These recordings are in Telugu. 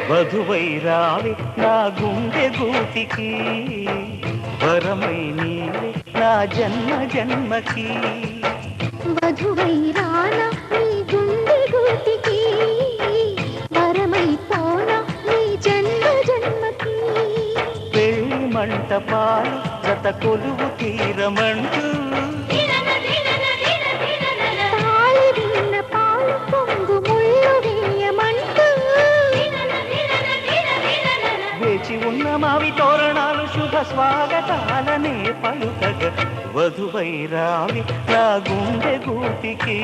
వధువై రావి నా గుండె గూటికి వరమై నీవే నా జన్మ జన్మకి వధువై రానా నీ గుండె గూటికి వరమై పోనా నీ జన్మ జన్మకి పెళ్లి మంటపాలు జత కొలువు తీరమంటూ వేచి ఉన్న మావి తోరణాలు శుభ స్వాగతాలనే పలుకగ వధువై రావి నా గుండె గూటికి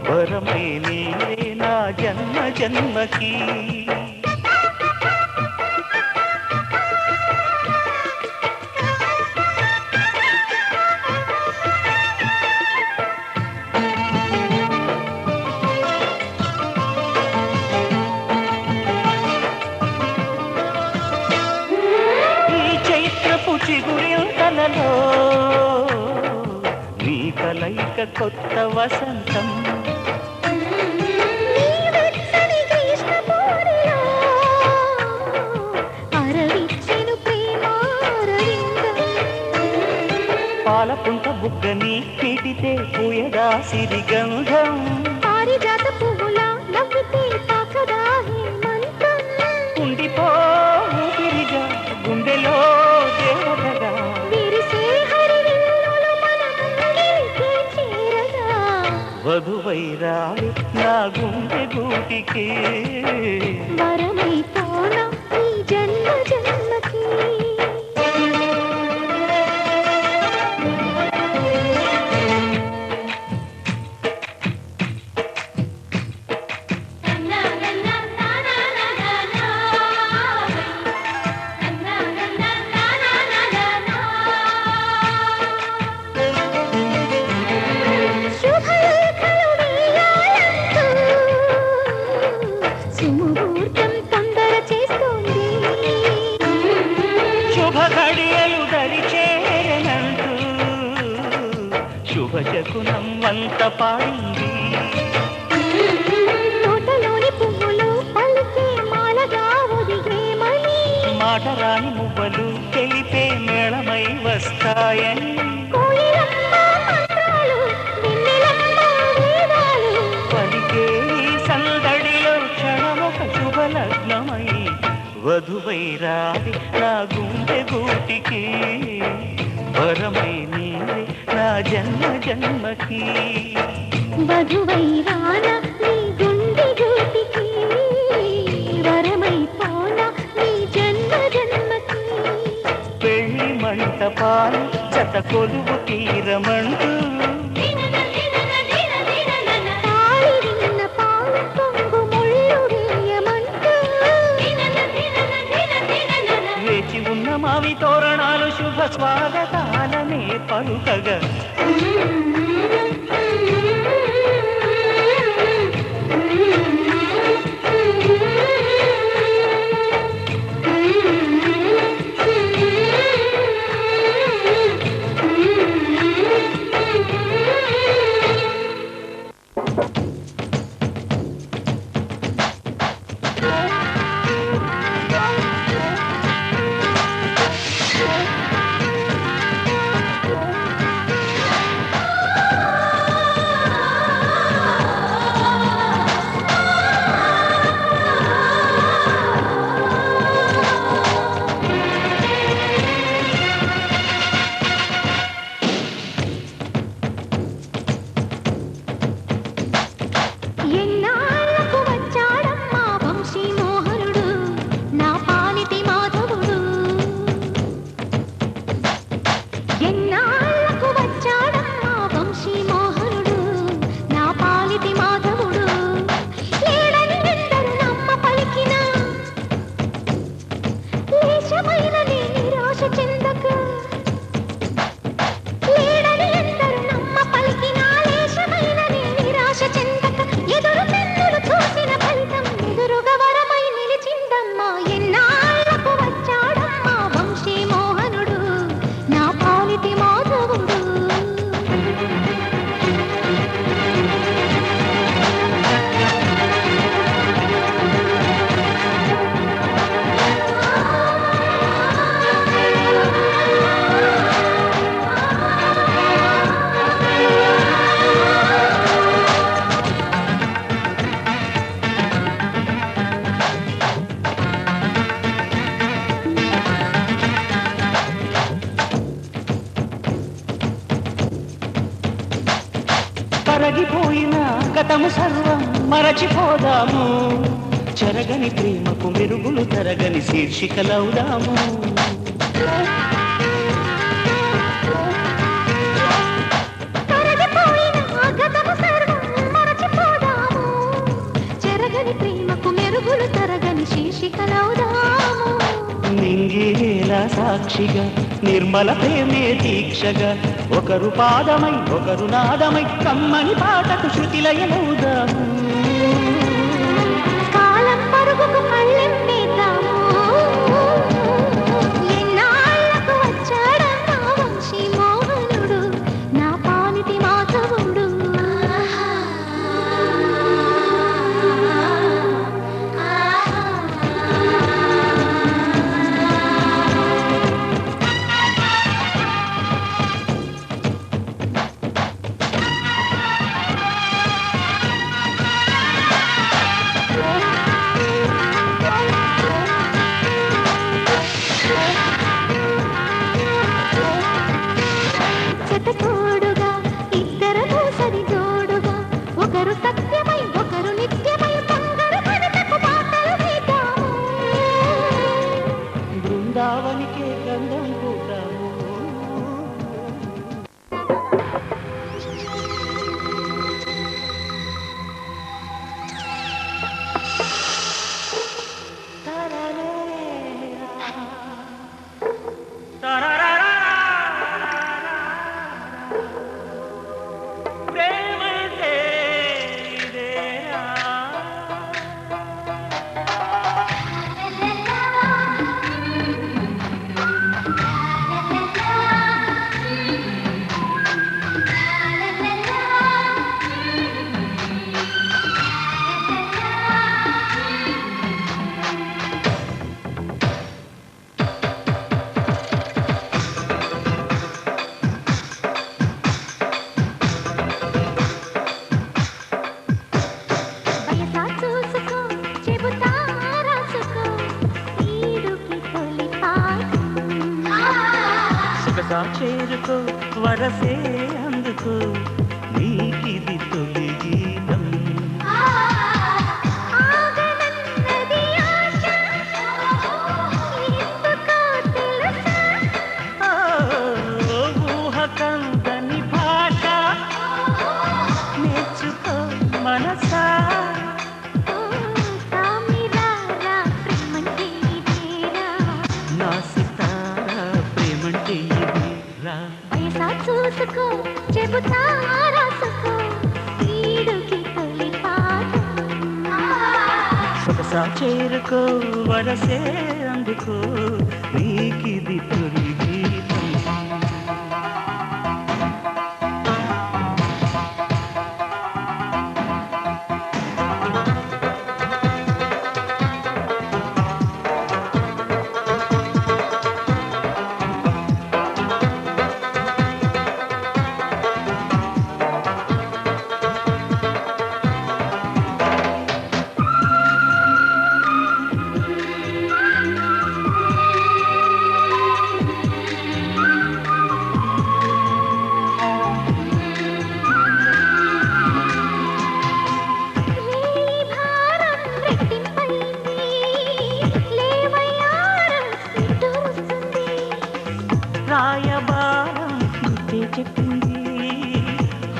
వరమై నీవే నా జన్మ జన్మకి చిగురింతలలో నీ కలయిక కొత్త వసంతం పాలపుంట బుగ్గని పీటితే పూయదా సిరిగంధం పారిజాత పువ్వులా నవ్వితే తాకదా హేమంతం ఉండిపో ఊపిరిగా గుండెలో వధువై రావి నా గుండె గూటికి వరమై పోనా నీ జన్మ జన్మకి శుభశకునం వంత పాడింది తోటలోని పువ్వులు పలికే మాలగా ఒదిగేమని మాటరాని మువ్వలు తెలిపే మేళమై వస్తాయని పలికే సందడిలో క్షణమొక శుభలగ్నమై వధువై రావి నా గుండె గూటికి వరమై నీవే నా జన్మ జన్మకి వధువై రానా నీ గుండె గూటికి వరమై పోనా నీ జన్మ జన్మకి పెళ్లి మంటపాలు జత కొలువు తీరమంటూ వేచి ఉన్న మావి తోరణాలు శుభ స్వాగతాలనే పలుకగా తొలగిపోయిన గతము సర్వం మరచిపోదాము, చెరగని ప్రేమకు మెరుగులు తరగని శీర్షికలవుదాము. నింగినేల సాక్షిగా నిర్మల ప్రేమే దీక్షగా, ఒకరు పాదమై ఒకరు నాదమై కమ్మని పాటకు శృతిలయమవుదాము. కాలం పరుగుకు కళ్ళెంపేద్దాము, ఎన్నాళ్ళకు వచ్చాడన్నా వంశీ మోహనుడు, నా పాలిటి మాధవుడు. తోడుగా ఇద్దరము సరిజోడుగా, ఒకరు సత్యమై ఒకరు నిత్యమై బంగారు కవితకు పాటలు వేద్దాము. బృందావనికే గంధం పూతాము. చేరుకో వరసే అందుకో, నీకిది తొలి గీతం. ఊహ కందని భాష నేర్చుకో మనసా, నా సితారా ప్రేమంటే చూసుకో చెబుతా రాసుకో, ఈడుకి తొలి పాట. సొగసా చేరుకో వరసే అందుకో, నీకిది తొలి గీతం. రాయబారం గుట్టే చెప్పింది,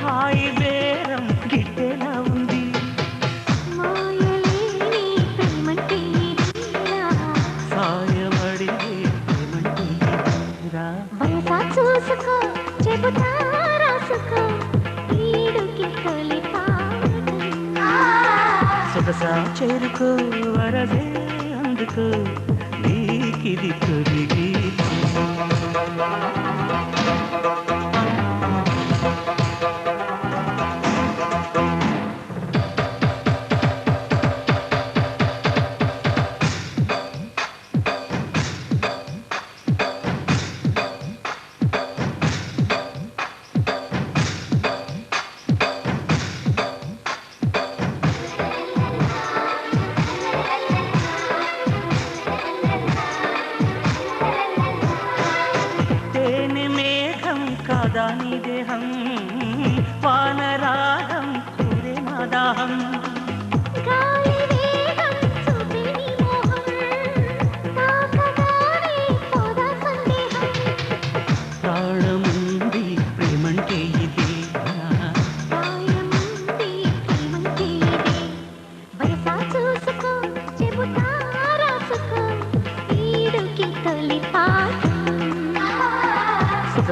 హాయి బేరం గిట్టేలా ఉంది. మాయలేని ప్రేమంటే సాయబడి ప్రేమంటే వయసా చూసుకో చెబుతా రాసుకో, ఈడుకి తొలి పాట. సొగసా చేరుకో వరసే అందుకో, నీకిది తొలి గీతం.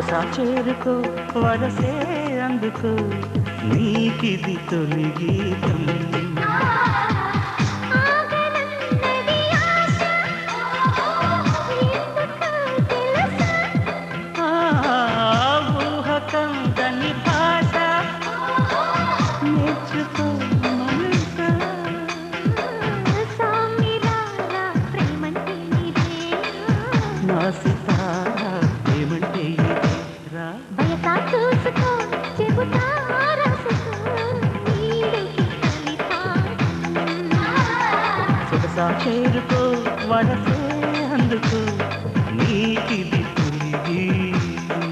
సొగసా చేరుకో వరసే అందుకో నీకిది తొలి గీతం ఆగనన్నది ఆశ ఎందుకో తెలుసా ఊహ కందని భాష నేర్చుకో మనసా సామిరారా ప్రేమంటే ఇదేనా నా సితారా ఏమంటే ఇదేరా బయట చూసుకో చెబుతా రాసుకో నీడికి కలిపాట సొగసా చేరుకో వరసే అందుకో నీకిది తొలి గీతం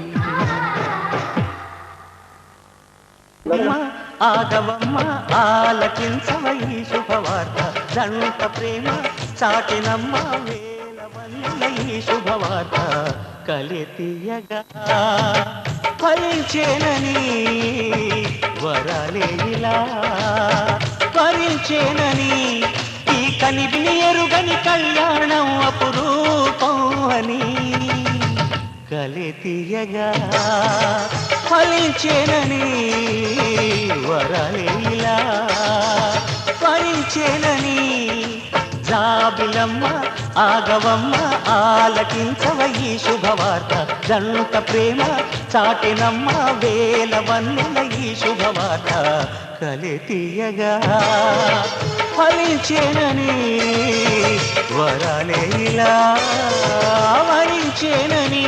ఆగవమ్మ ఆలకించవ ఈ శుభవార్త జంట ప్రేమ చాటినమ్మ వేలవల్ల ఈ శుభవార్త కలితీయగా ఫలించేనని వరాలే ఇలా ఫలించేనని ఈ కనివిని ఎరుగని కళ్యాణం అపురూపం అని కలితీయగా ఫలించేనని వరాలే ఇలా ఫలించేనని జాబిలమ్మ ఆగవమ్మ ఆలకించవ ఈ శుభవార్త జంట ప్రేమ చాటినమ్మ వేలవన్నెల ఈ శుభవార్త కలితీయగా ఫలించేనని వరాలే ఇలా వరించేనని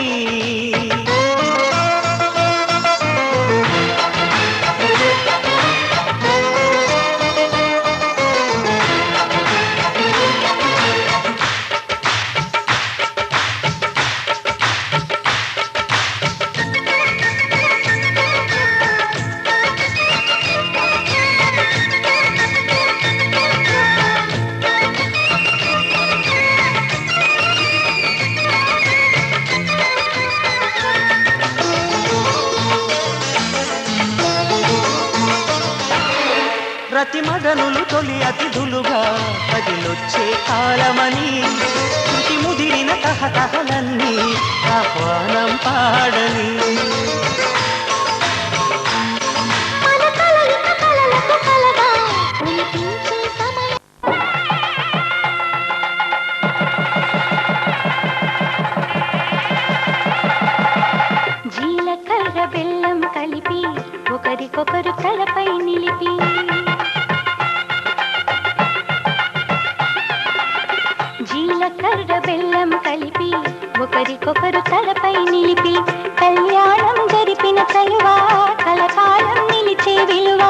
ప్రతిమదనులు తొలి అతిథులుగా కదిలొచ్చే కాలమని శృతి ముదిరిన తహతహలన్నీ ఆహ్వానం పాడని మన కలయిక కలలకు కలగా కనిపించే సమయం జీలకర్ర బెల్లం కలిపి ఒకరికొకరు తలపై నిలిపి జీలకర్ర బెల్లం కలిపి ఒకరికొకరు తలపై నిలిపి కళ్యాణం జరిపిన చలువా కలకాలం నిలిచే విలువ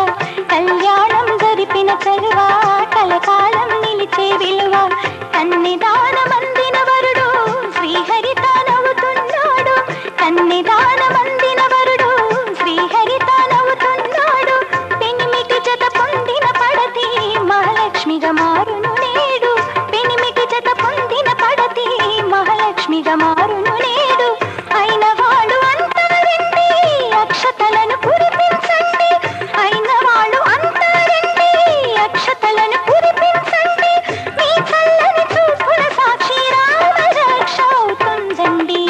కళ్యాణం జరిపిన చలువా కలకాలం నిలిచే విలువ కన్నిదానమందిన వరుడు శ్రీహరి తానవుతున్నాడు కన్నిదానమందిన వరుడు శ్రీహరి తానవుతున్నాడు పెనిమిటి జత పొందిన పడతి మహాలక్ష్మిగా మారును నేడు పెనిమిటి జత పొందిన పడతి మహాలక్ష్మిగా మారును నేడు అయిన వాడు అంటారండి అక్షతలను కురిపించండి అయిన వాడు అంటారండి అక్షతలను కురిపించండి మీ చల్లని చూపుల సాక్షి రామ రక్ష అవుతుందండి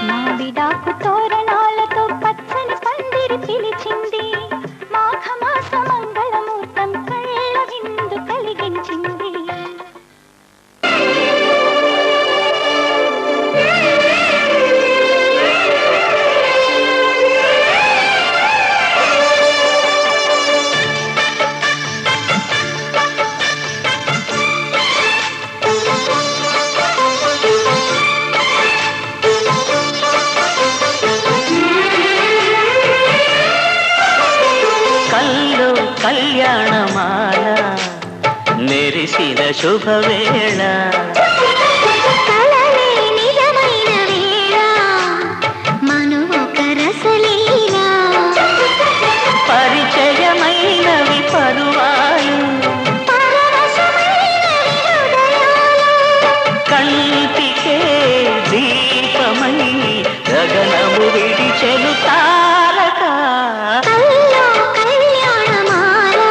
మావిడాకు తోరణాలతో పచ్చని పందిరి పిలిచింది మాఘమాస మంగళమూర్తం కళ్ళ విందు కలిగించింది కల్లో కళ్యాణమాల మెరిసిన శుభవేళ కలలే నిజమైన వేళ మను ఒక రసలీల పరిచయమైనవి పరువాలు పరవశమైనవి హృదయాలు కంటికే దీపమై గగనము విడిచెను తారక కల్లో కళ్యాణమాల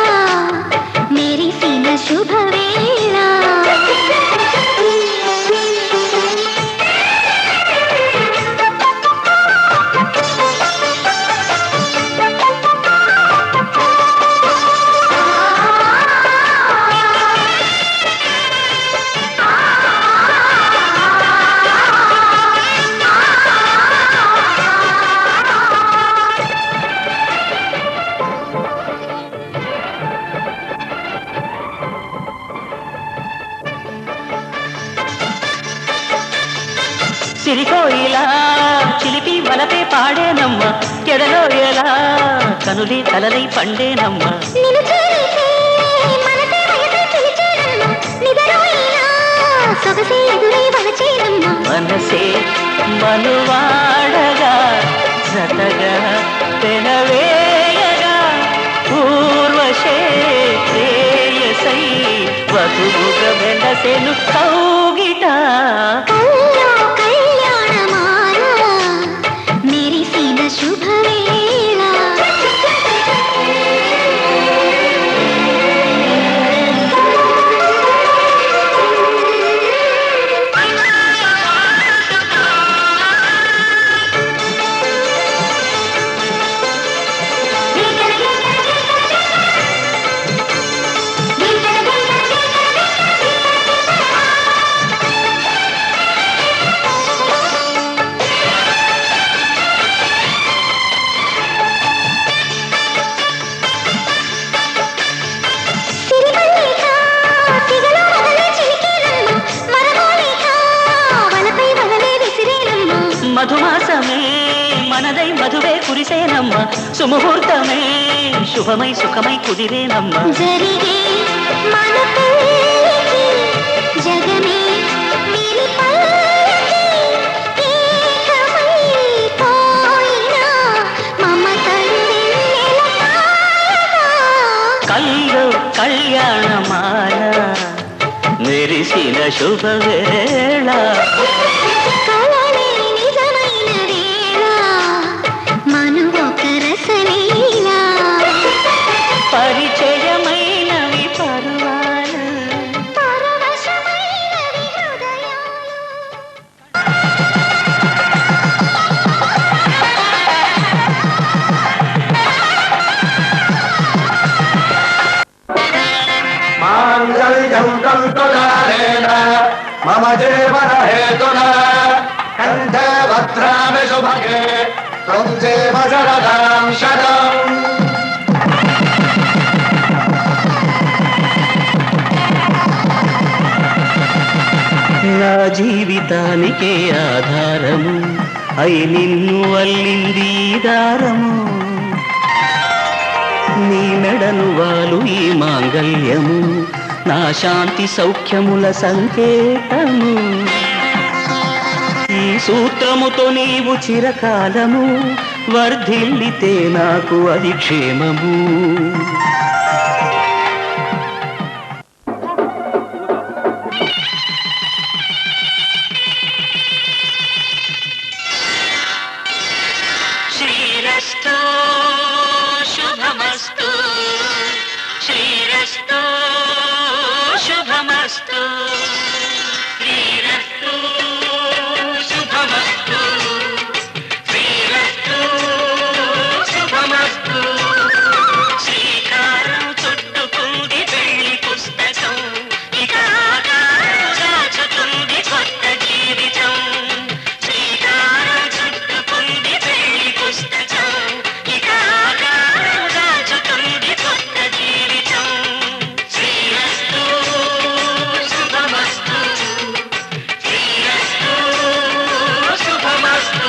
మెరిసిన శుభవేళ సిరికోయిలా చిలిపి వలపే పాడేనమ్మ ఎడలో ఎలా కనులి కలలై పండేనమ్మ నిన్ను చేరితే మనసే వయసే పిలిచేనమ్మ నిదరోయిలా సొగసే ఎదురై వలచేనమ్మ మనసే మనువాడగా జతగా పెనవేయగా పూర్వశే శ్రేయసై వధువుగా వెలసెను కౌగిట కల్లో కళ్యాణమాల మెరిసిన శుభవేళ మధుమాసమే మనదై మధువే కురిసేనమ్మ సుముహూర్తమే శుభమై సుఖమై కుదిరేనమ్మ జరిగే మన పెళ్ళికి జగమే వీరి పల్లకి ఏకమై పోయిన మమతలు వెన్నెల తారగా. కల్లో కళ్యాణమాల మెరిసిన శుభవేళ కలలే నిజమైన వేళ మనువొక రసలీల పరిచయమైనవి పరువాలు పరవశమైనవి హృదయాలు మాంగళ్యం తంతుదారేణ మమ జీవన హేతునా కంఠే భద్రామి శుభగే త్వం జీవ శరదాం శతం నా జీవితానికే ఆధారము అయి నిన్ను అల్లింది ఈ దారము నీ మెడను వాలు ఈ మాంగళ్యము నా శాంతి సౌఖ్యముల సంకేతము ఈ సూత్రముతో నీవు చిరకాలము వర్ధిల్లితే నాకు అది క్షేమము శ్రీరస్తు శుభమస్తు శ్రీరస్తు శుభమస్తు శ్రీరస్తు శుభమస్తు శ్రీరస్తు శుభమస్తు శ్రీకారం చుట్టుకుంది పెళ్లి పుస్తకం ఇక దాచుతుంది కొత్త జీవితం శ్రీకారం చుట్టుకుంది పెళ్లి పుస్తకం ఇక దాచుతుంది కొత్త జీవితం శ్రీరస్తు శుభమస్తు శ్రీరస్తు శుభమస్తు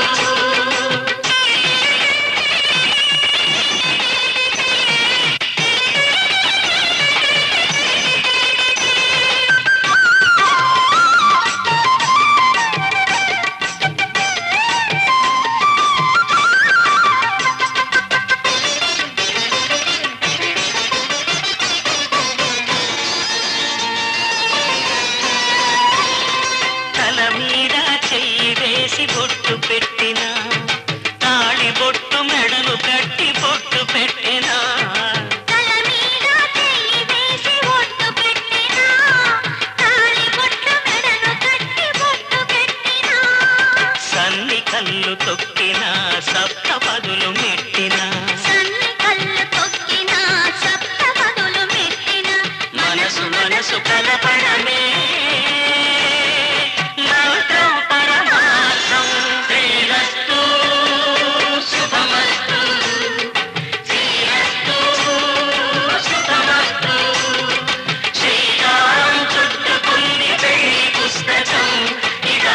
తల మీద చెయ్యి వేసి బొట్టు పెట్టినా తాళి బొట్టు మెడలు కట్టి బొట్టు పెట్టినా తల మీద చెయ్యి వేసి ఒట్టు పెట్టినా తాళి బొట్టు మెడను కట్టి బొట్టు పెట్టినా సన్ని కళ్ళు తొక్కినా సప్త పదులు మెట్టినా సన్ని కళ్ళు తొక్కినా సప్త పదులు మెట్టినా మనసు మనసు కలపడమే మంత్రం పరమార్థం శ్రీరస్తు శుభమస్తు శ్రీరస్తు శుభమస్తు శ్రీకారం చుట్టుకుంది పెళ్లి పుస్తకం ఇక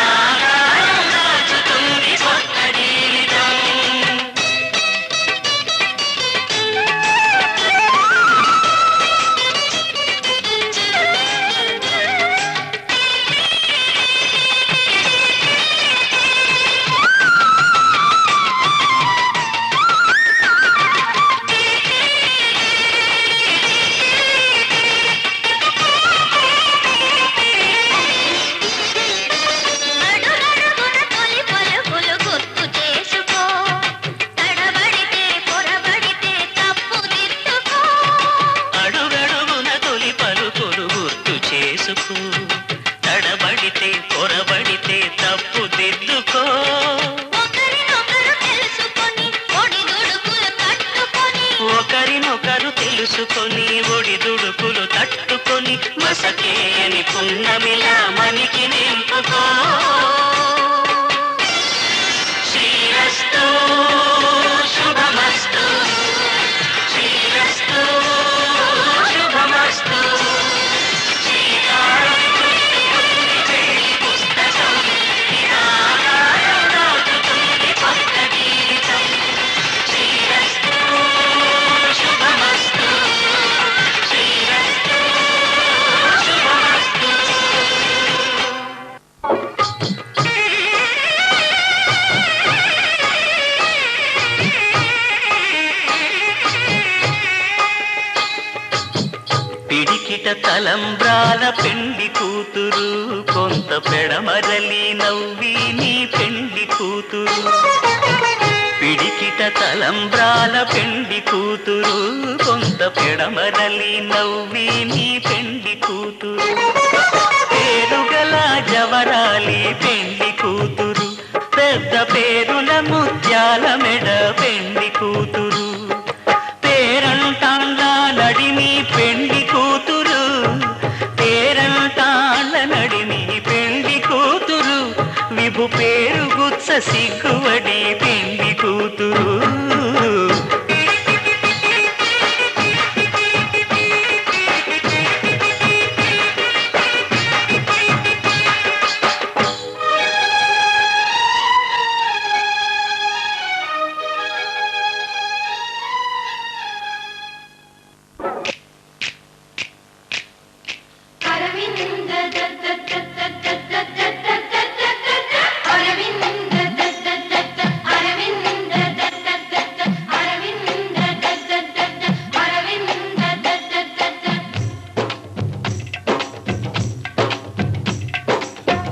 చేసుకో, తడబడితే పొరబడితే తప్పు దిద్దుకో. ఒకరినొకరు తెలుసుకొని ఒడిదుడుకులు తట్టుకొని, ఒకరినొకరు తెలుసుకొని ఒడిదుడుకులు తట్టుకొని, మసకేయని పున్నమిలా మనికి నింపుకో. శ్రీరస్తు శుభమస్తు, శ్రీరస్తు శుభమస్తు. శ్రీకారం చుట్టుకుంది పెళ్లి పుస్తకం, నిరాకారం దాటుతుంది కొత్త జీవితం. శ్రీరస్తు శుభమస్తు, శ్రీరస్తు శుభమస్తు. పిడికిట తలంబ్రాల పెండి కూతురు, కొంత పెడమరలి నవ్వి నీ పెండి కూతురు. పిడికిట తలంబ్రాల పెండి కూతురు, కొంత పెడమరలి నవ్వి నీ పెండి కూతురు. పేరుగల జవరాలి పెండి కూతురు, పెద్ద పేరుల ముత్యాల మెడ పెండి కూతురు. పేరంటాళ్ళ నడిమి పెండి కూతురు, పేరంటాళ్ళ నడిమి పెండి కూతురు. విభు పేరు గుచ్చ సిగ్గువడి పెండి కూతురు.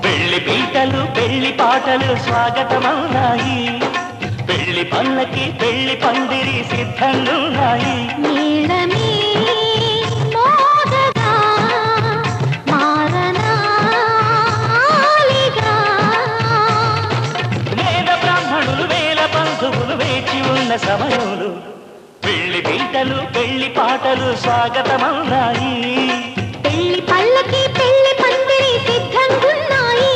పెళ్లి పీటలు పెళ్లి పాటలు స్వాగతమవునాయి, పెళ్లి పల్లకి పెళ్లి పందిరి సిద్ధంగున్నాయి. నీడమే మోగగా మారనాలిగా, వేద బ్రాహ్మణులు వేల బంధువులు వేచి ఉన్న సమయంలో పెళ్లి పీటలు పెళ్లి పాటలు స్వాగతమవునాయి. పెళ్లి పల్లకి పెళ్లి పందిరి సిద్ధంగున్నాయి.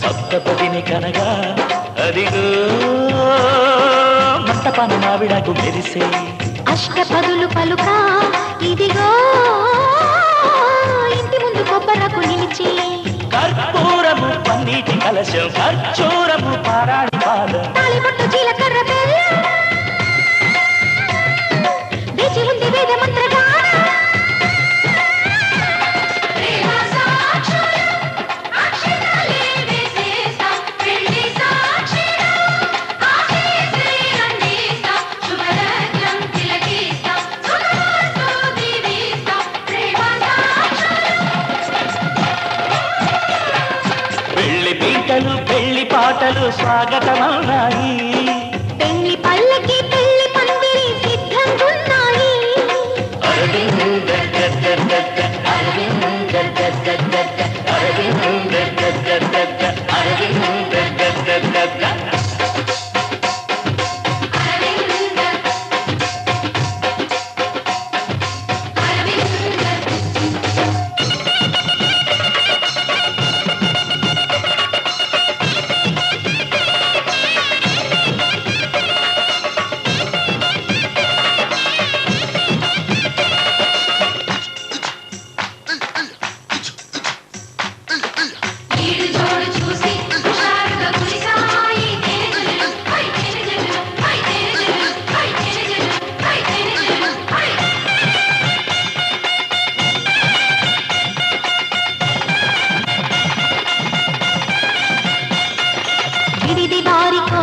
సప్తపదిని కనగా అదిగో మంటపాన మావిడకు మెరిసే, అష్టపదులు పలుక ఇదిగో ఇంటి ముందు కొబ్బరకు నిలిచి, కర్పూరము పన్నీటి కలశం ఖర్చూరము పారాడి పాదం, తాళిబొట్టు జీలకర్ర బెల్లం, వేచి ఉంది వేద మంత్రగానం. పెళ్లి పీటలు పెళ్లి పాటలు స్వాగతమవునాయి. పెళ్లి పల్లకి పెళ్లి పందిరి సిద్ధంగున్నాయి. అరవింద గద్ద గద్ద, అరవింద గద్ద గద్ద, అరవింద గద్ద గద్ద, అరవింద గద్ద గద్ద.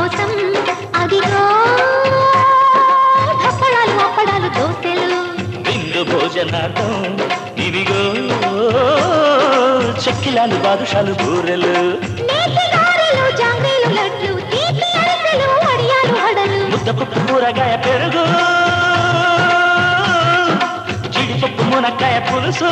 కోసం అదిగో అప్పడాలు అప్పడాలు దోసెలు విందు భోజనార్థం ఇవిగో చెక్కిలాలు బాదుషాలు బూరెలు నేతి గారెలు జాంగ్రీలు లడ్లు తీపి అరిసెలు వడియాలు వడలు ముద్దపప్పు కూరగాయ పెరుగు జీడిపప్పు మునక్కాయ పులుసు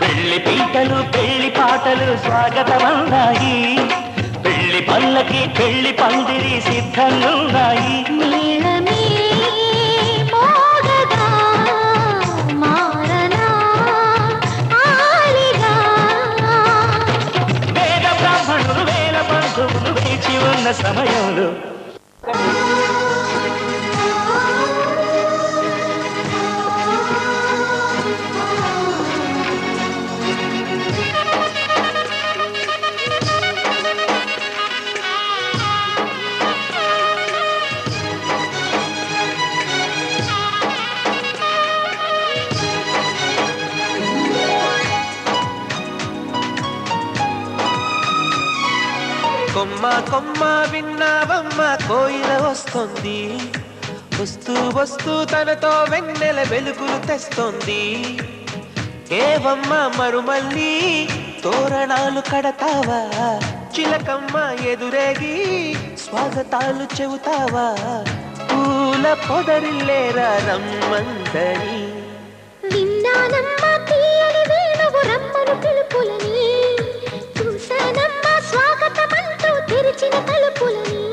పెళ్లి పీటలు పెళ్లి పాటలు స్వాగతమన్నాయి పెళ్లి పల్లకి పెళ్లి పందిరి సిద్ధంగున్నాయి మేళమే మోగగా మారనా ఆలిగా వేద బ్రాహ్మణులు వేల బంధువులు వేచి ఉన్న సమయంలో కొమ్మ కొమ్మ విన్నావమ్మ కోయిల వస్తుంది వస్తూ వస్తూ తనతో వెన్నెల వెలుగులు తెస్తుంది ఏవమ్మ మరుమల్లి తోరణాలు కడతావా చిలకమ్మ ఎదురేగి స్వాగతాలు చెబుతావా పూల పొదరిల్లేరా రమ్మందని విన్నానమ్మ తీయని వేణువు రమ్మను పిలుపులని చూశానమ్మ స్వాగతమంటూ తెరిచిన తలుపులని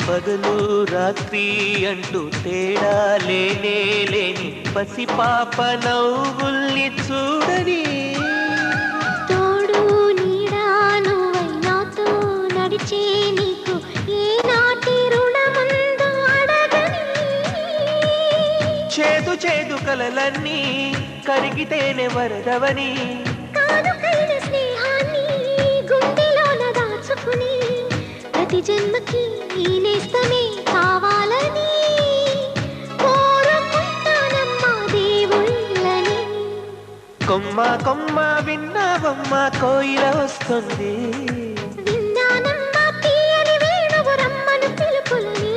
పగలు రాత్రి అంటూ తేడా లేనే లేని పసిపాప నవ్వుల్ని చూడని తోడు నీడా నువ్వై నాతో నడిచే నీకు ఏనాటి రుణముందో అడగని చేదు చేదు కలలన్నీ కరిగితేనే వరదవని కానుకైన స్నేహాన్ని గుండెలోన దాచుకుని ప్రతి జన్మకి ఈ నేస్తమే కావాలని కోరుకుంటానమ్మా దేవుళ్ళని కొమ్మ కొమ్మ విన్నావమ్మ కోయిల వస్తుంది విన్నానమ్మా తీయని వేణువు రమ్మను పిలుపులని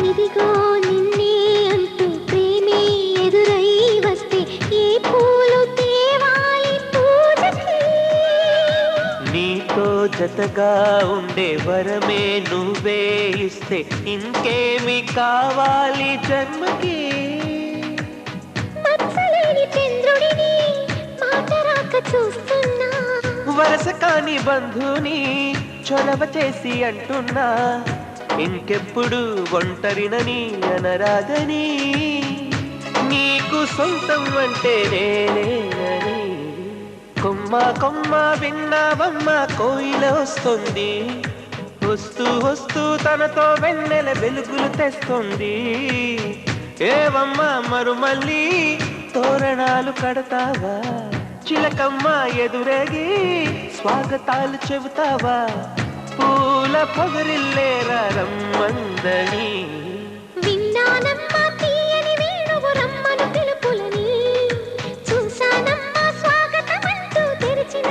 ఇదిగో నిన్నే అంటూ ప్రేమే ఎదురై వస్తే ఏ పూలు తేవాలి పూజకి నీతో జతగా ఉండే వరమే నువ్వే ఇస్తే ఇంకేమి కావాలి జన్మకి మచ్చలేని చంద్రుడిని మాట రాక చూస్తున్నా వరస కాని బంధుని చొరవ చేసి అంటున్నా ఇంకెప్పుడు ఒంటరినని అనరాదని నీకు సొంతం అంటే నేనేనని కొమ్మ కొమ్మ విన్నావమ్మ కోయిల వస్తుంది వస్తూ వస్తూ తనతో వెన్నెల వెలుగులు తెస్తుంది ఏవమ్మ మరుమల్లి తోరణాలు కడతావా చిలకమ్మ ఎదురేగి స్వాగతాలు చెబుతావా పూల పొగరిల్లేరా రమ్మందని విన్నానమ్మా తీయని వేణువు రమ్మను పిలుపులని చూశానమ్మా స్వాగతమంటూ తెరిచిన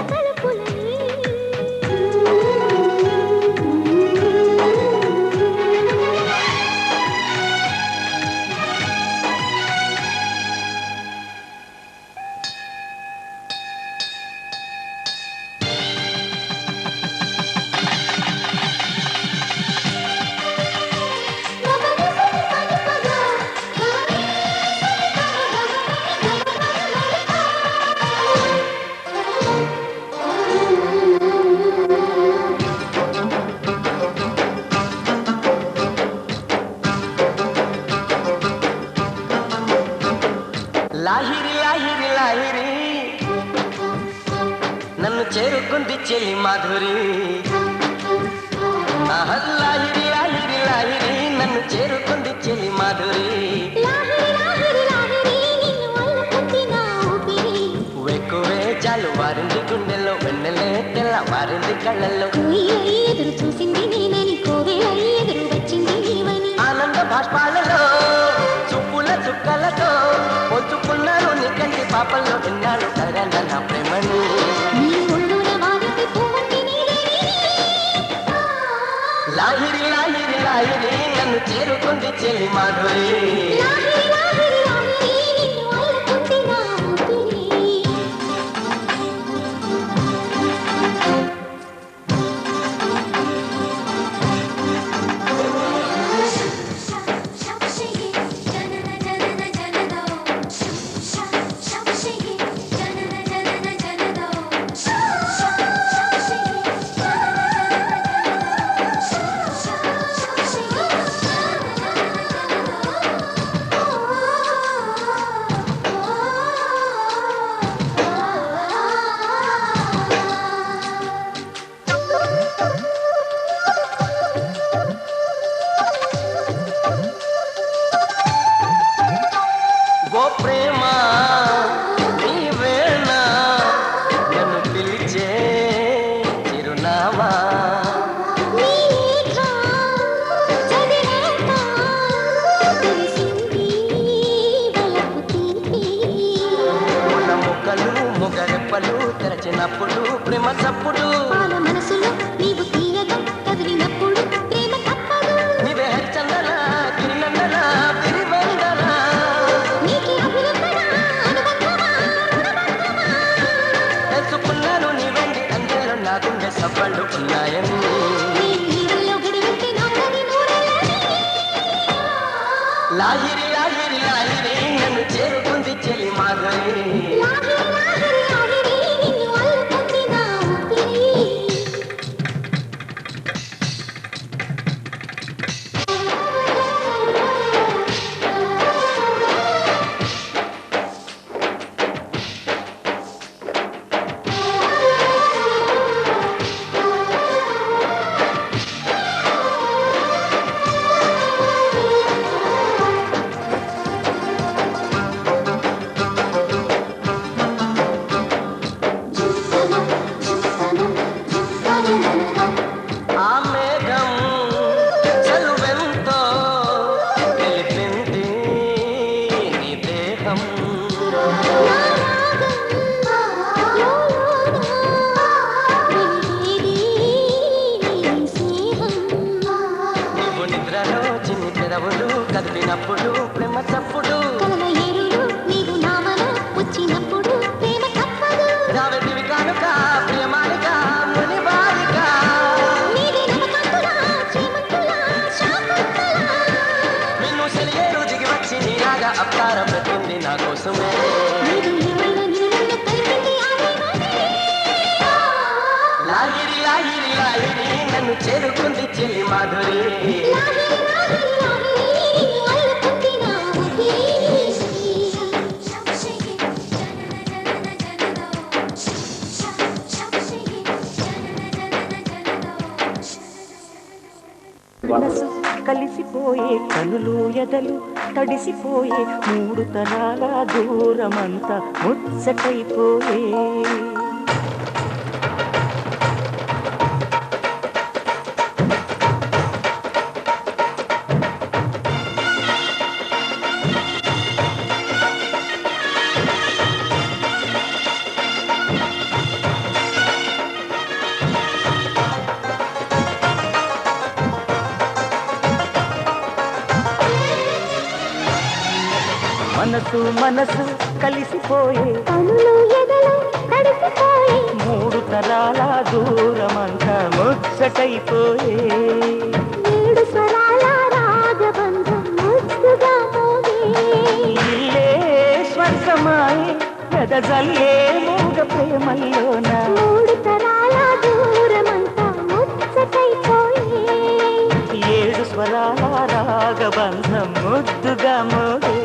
నన్ను చేరుకుంది చెలి మాధురి లాహిరి లాహిరి లాహిరి నన్ను చేరుకుంది చెలి మాధురి ఎక్కువే చాలు వారింది గుండెల్లో వెన్నెలే తెల్ల వారింది కళ్ళల్లో ఎదురు చూసింది నేనని కోవెల ఎదురు వచ్చింది నీవని ఆనంద భాష్పాలలో చుప్పుల చుక్కలతో పొచ్చుకున్నాను నీ కంటి పాపల్లో విన్నాను సరైన నా ప్రేమని లాహిరి లాహిరి లాహిరి నన్ను చేరుకుంది చెలి మాధురి తెరచినప్పుడు ప్రేమ చప్పుడు మనసులో నీవు తీయగా కదిలినప్పుడు ప్రేమ తప్పదు నీవే హరిచందన గిరినందన పిరివందన తెలుసుకున్నాను నీ వెండి అందరూ నా గుండె సబ్బళ్ళు ఉన్నాయని లాహిరి లాహిరి లాహిరి నన్ను చేరుకుంది చెలి మాధురి కదిలినప్పుడు ప్రేమ చప్పుడు నీవు నామలో వచ్చినప్పుడు ప్రేమ తప్పదు రావెదివి కానుక ప్రియమాలిక ముని బాలిక నిన్ను సెలియేరు దిగి వచ్చి నీలాగా అవతారం పెట్టింది నా కోసమే లాహిరి లాహిరి లాహిరి నన్ను చేరుకుంది చెలి మాధురి మనసు కలిసిపోయే కనులు ఎదలు తడిసిపోయే మూడు తరాల దూరమంతా ముచ్చటైపోయే మనసు మనసు కలిసిపోయే కనులు ఎదలు తడిసిపోయే మూడు తరాల దూరమంతా ముచ్చటైపోయే ఏడు స్వరాల రాగబంధం ముద్దుగా మోగే ఇల్లే స్వర్గమాయే వెదజల్లే మూగ ప్రేమల్లోన మూడు తరాల దూరమంతా ముచ్చటైపోయే ఏడు స్వరాల రాగబంధం ముద్దుగా మోగే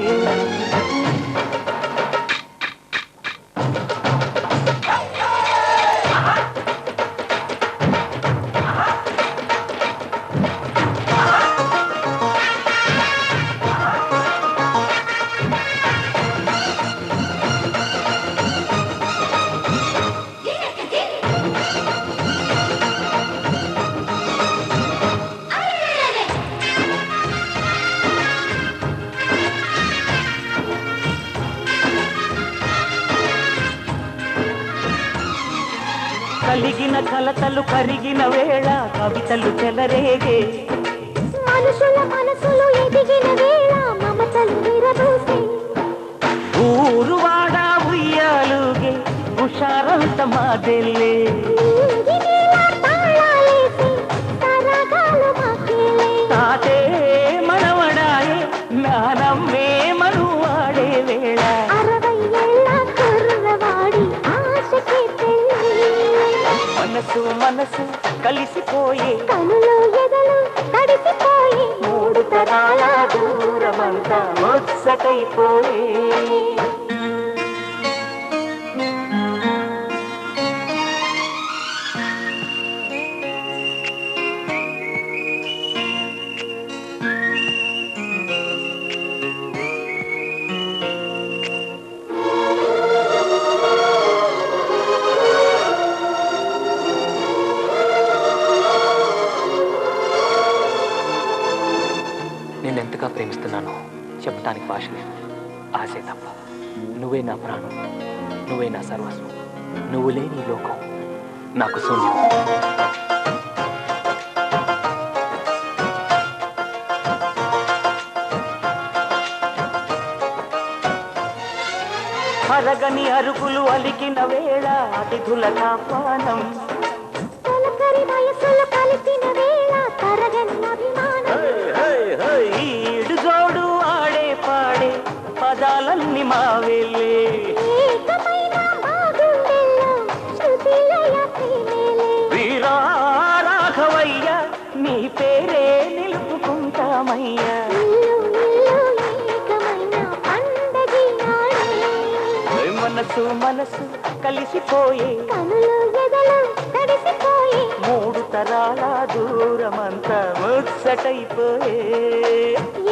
కలిగిన కలతలు కరిగిన వేళ కవితలు చెలరేగే మనుషుల మనసులు ఎదిగిన వేళ మమతలు విరబూసే ఊరువాడ ఉయ్యాలుగే హుషారంత మాదెల్లే తాతే మనవడాయే జ్ఞానమ్మే మనువాడే వేళ 60 ఏళ్ళ కుర్రవాడి ఆశకి పెళ్ళి మనసు మనసు కలిసిపోయే కనులు ఎదలు తడిసిపోయి 3 తరాల దూరమంతా ముచ్చటైపోయే నేనెంతగా ప్రేమిస్తున్నానో చెప్పడానికి భాష లేదు. ఆశే తప్ప. నువ్వే నా ప్రాణం, నువ్వే నా సర్వస్వం. నువ్వు లేని ఈ లోకం నాకు శూన్యం. అరగని అరుగులు అలికిన వేళ అతిథుల కాపానం తొలకరి వయసులు కలిసిన వేళ తరగని అభిమానం ఈడు జోడు ఆడే పాడే పదాలన్నీ మావేలే ఏకమైన మా గుండెల్లో శృతిలయ ప్రేమేలే వీరా రాఘవయ్య నీ పేరే నిలుపుకుంటామయ్యా ఇల్లు ఇల్లు ఏకమైన పండగి నాడే మనసు మనసు కలిసిపోయే కనులు ఎదలు తడిసిపోయి 3 తరాల దూరమంతా ముచ్చటైపోయే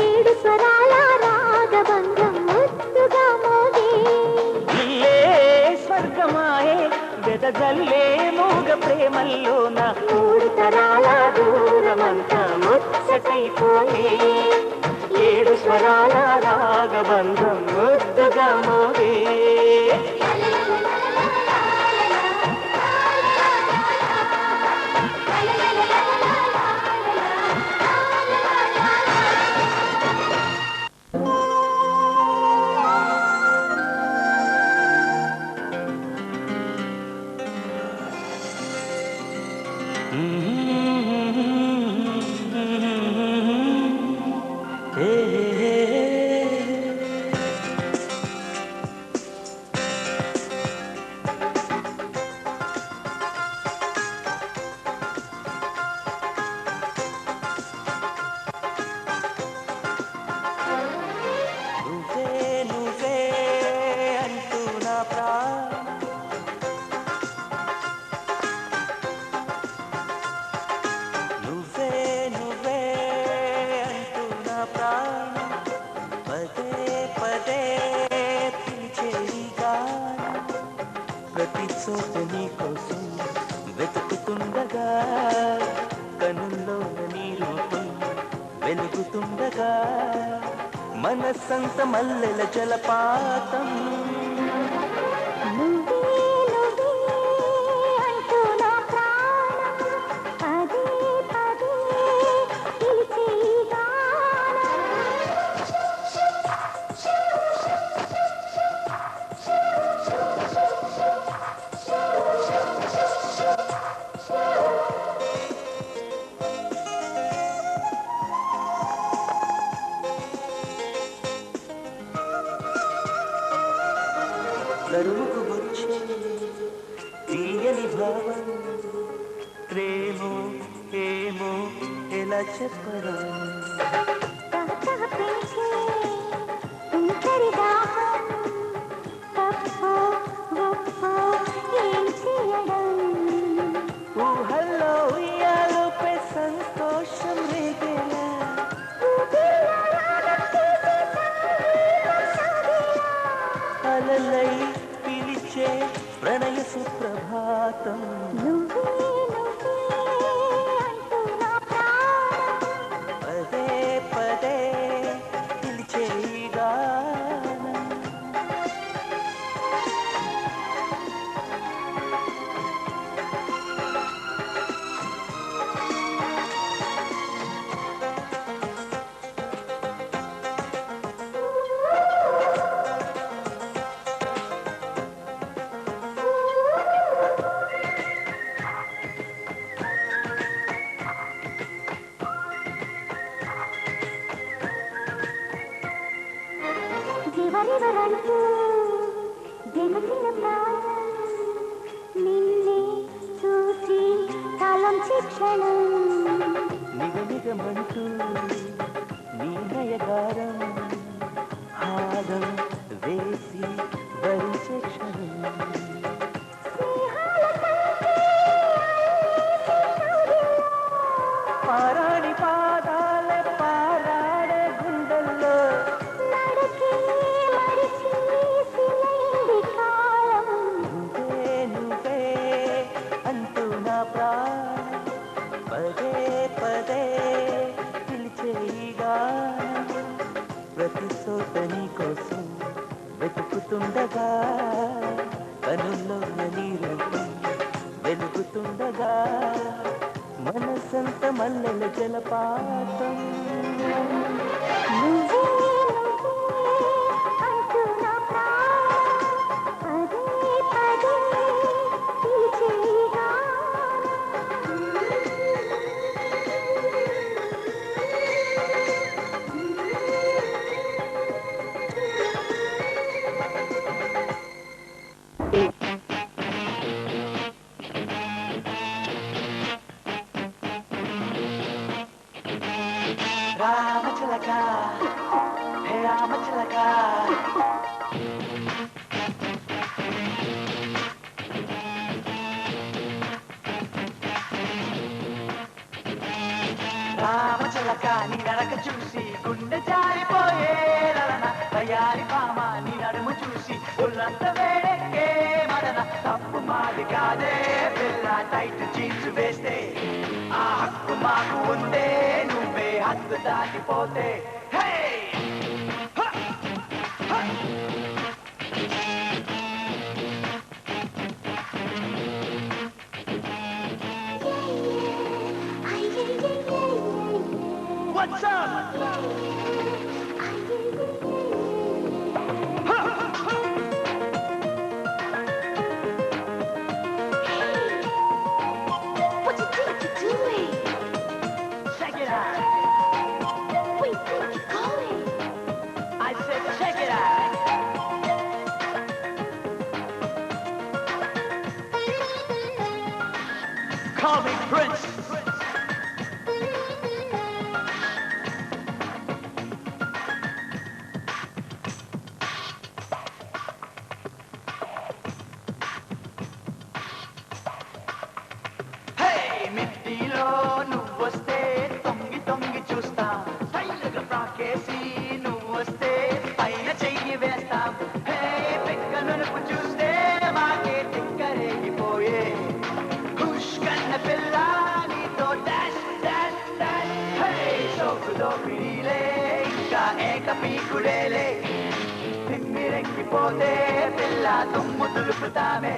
7 స్వరాల రాగబంధం ముద్దుగా మోగే ఇల్లే స్వర్గమాయే వెదజల్లే మూగ ప్రేమల్లోన 3 తరాల దూరమంతా ముచ్చటైపోయే 7 స్వరాల రాగబంధం ముద్దుగా మోగే ప్రతి చోట నీ కోసం వెతుకుతుండగా కనుల్లో నీ రూపం వెలుగుతుండగా మనసంత మల్లెల జలపాతం నువ్వే అంటూ నా ప్రాణం పదే పదే పిలిచే ఈ గానం కరువుకు వచ్చే తీయని భావం ప్రేమో ఏమో ఎలా చెప్పరా కహకహ పెంచే తుంటరి దాహం తప్పో గొప్పో ఏం చేయడం ఊహల్లో ఉయ్యాలోపే సంతోషం రేగేలా అలలై పిలిచే ప్రణయ సుప్రభాతం నువ్వే అంటూ నా ప్రాణం పదే పదే పిలిచే ఈ గానం భరించే క్షణం నిగనిగమంటూ నీ నయగారం హారం వేసి భరించే క్షణం పారాడి పాదాలే పారాడే గుండెల్లో నడకే మరిచి సిలైంది కాలం నువ్వే నువ్వే అంటూ నా ప్రాణం పదే పదే పిలిచే ఈ గానం ప్రతి చోట నీ కోసం వెతుకుతుండగా కనుల్లో నీ రూపం వెలుగుతుండగా మనసంత మల్లెల జలపాతం నువ్వే అంటూ నా ప్రాణం పదే పదే పిలిచే రామచిలక హే రామచిలక రామచిలక నీ నడక చూసి గుండె జారిపోయే రలన తయారి పామ నీ నడుము చూసి ఉల్లంత వేడెక్కే మదన తప్పు మాది కాదే పిల్ల టైట్ జీన్స్ వేస్తే ఆ హక్కు మాకు ఉందే నువ్వే హద్దు దాటిపోతే హే What's up? What you think you're doing? Check it out. Where you think you're going? I said check it out. Call me Prince. మిట్టిలో నువ్వొస్తే తొంగి తొంగి చూస్తాం స్టైల్గా ప్రాకేసి నువ్వొస్తే పైన చెయ్యి వేస్తాం హే పెక్క నునుపు చూస్తే మాకే తిక్కరేగిపోయే ఖుష్ కన్న పిల్ల నీతో డాష్ డాష్ డాష్ హే సోకులో పిడిలే ఇంకా ఏక పీకుడేలే తిమ్మిరెక్కిపోతే పిల్ల తుమ్ము తులుపుతామే